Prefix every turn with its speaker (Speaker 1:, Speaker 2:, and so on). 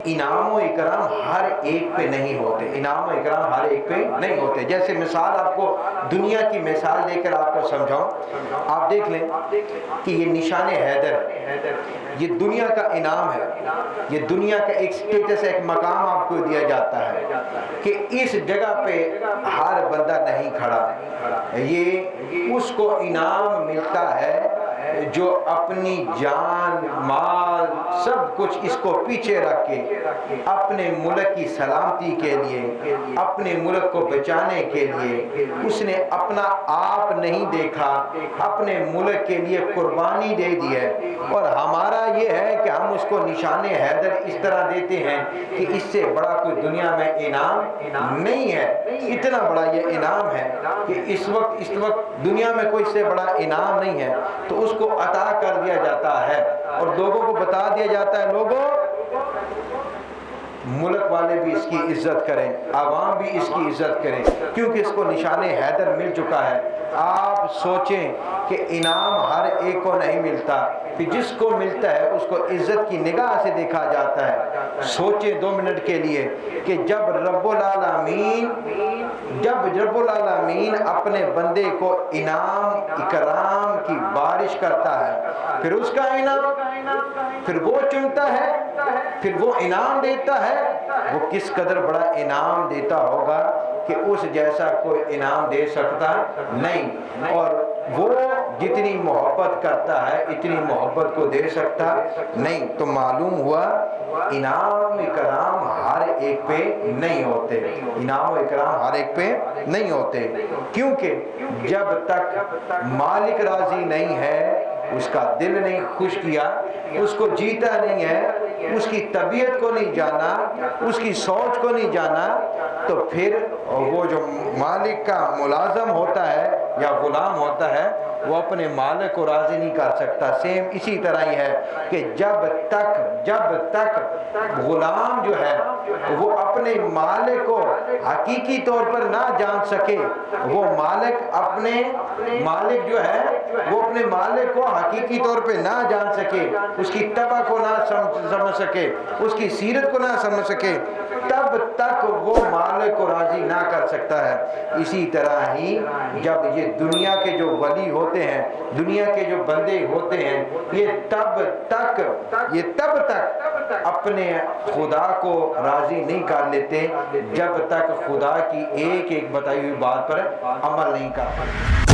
Speaker 1: انعام و اکرام ہر ایک پہ نہیں ہوتے، انعام و اکرام ہر ایک پہ نہیں ہوتے۔ جیسے مثال آپ کو دنیا کی مثال دے کر آپ کو سمجھاؤں، آپ دیکھ لیں کہ یہ نشان حیدر ہے، یہ دنیا کا انعام ہے، یہ دنیا کا ایک سٹیٹس، ایک مقام آپ کو دیا جاتا ہے کہ اس جگہ پہ ہر بندہ نہیں کھڑا، یہ اس کو انعام ملتا ہے جو اپنی جان مال سب کچھ اس کو پیچھے رکھ کے اپنے ملک کی سلامتی کے لیے، اپنے ملک کو بچانے کے لیے اس نے اپنا آپ نہیں دیکھا، اپنے ملک کے لیے قربانی دے دی ہے۔ اور ہمارا یہ ہے کہ ہم اس کو نشان حیدر اس طرح دیتے ہیں کہ اس سے بڑا کوئی دنیا میں انعام نہیں ہے، اتنا بڑا یہ انعام ہے کہ اس وقت دنیا میں کوئی اس سے بڑا انعام نہیں ہے، تو اس کو عطا کر دیا جاتا ہے اور لوگوں کو بتا دیا جاتا ہے، لوگوں ملک والے بھی اس کی عزت کریں، عوام بھی اس کی عزت کریں، کیونکہ اس کو نشان حیدر مل چکا ہے۔ آپ سوچیں کہ انعام ہر ایک کو نہیں ملتا، پھر جس کو ملتا ہے اس کو عزت کی نگاہ سے دیکھا جاتا ہے۔ سوچیں 2 منٹ کے لیے کہ جب رب العالمین اپنے بندے کو انعام اکرام کی بارش کرتا ہے، پھر اس کا انعام پھر وہ چنتا ہے، پھر وہ انعام دیتا ہے، وہ کس قدر بڑا انعام دیتا ہوگا کہ اس جیسا کوئی انعام دے سکتا نہیں، اور وہ جتنی محبت کرتا ہے اتنی محبت کو دے سکتا نہیں۔ تو معلوم ہوا انعام اکرام ہر ایک پہ نہیں ہوتے، انعام و اکرام ہر ایک پہ نہیں ہوتے، کیونکہ جب تک مالک راضی نہیں ہے، اس کا دل نہیں خوش کیا، اس کو جیتا نہیں ہے، اس کی طبیعت کو نہیں جانا، اس کی سوچ کو نہیں جانا، تو پھر وہ جو مالک کا ملازم ہوتا ہے یا غلام ہوتا ہے وہ اپنے مالک کو راضی نہیں کر سکتا۔ سیم اسی طرح ہی ہے کہ جب تک غلام جو ہے وہ اپنے مالک کو حقیقی طور پر نہ جان سکے، وہ مالک جو ہے وہ اپنے مالک کو حقیقی طور پہ نہ جان سکے، اس کی طبع کو نہ سمجھ سکے، اس کی سیرت کو نہ سمجھ سکے، تب تک وہ مالک کو راضی نہ کر سکتا ہے۔ اسی طرح ہی جب یہ دنیا کے جو ولی ہوتے ہیں، دنیا کے جو بندے ہوتے ہیں، یہ تب تک اپنے خدا کو راضی نہیں کر لیتے جب تک خدا کی ایک ایک بتائی ہوئی بات پر عمل نہیں کرتے۔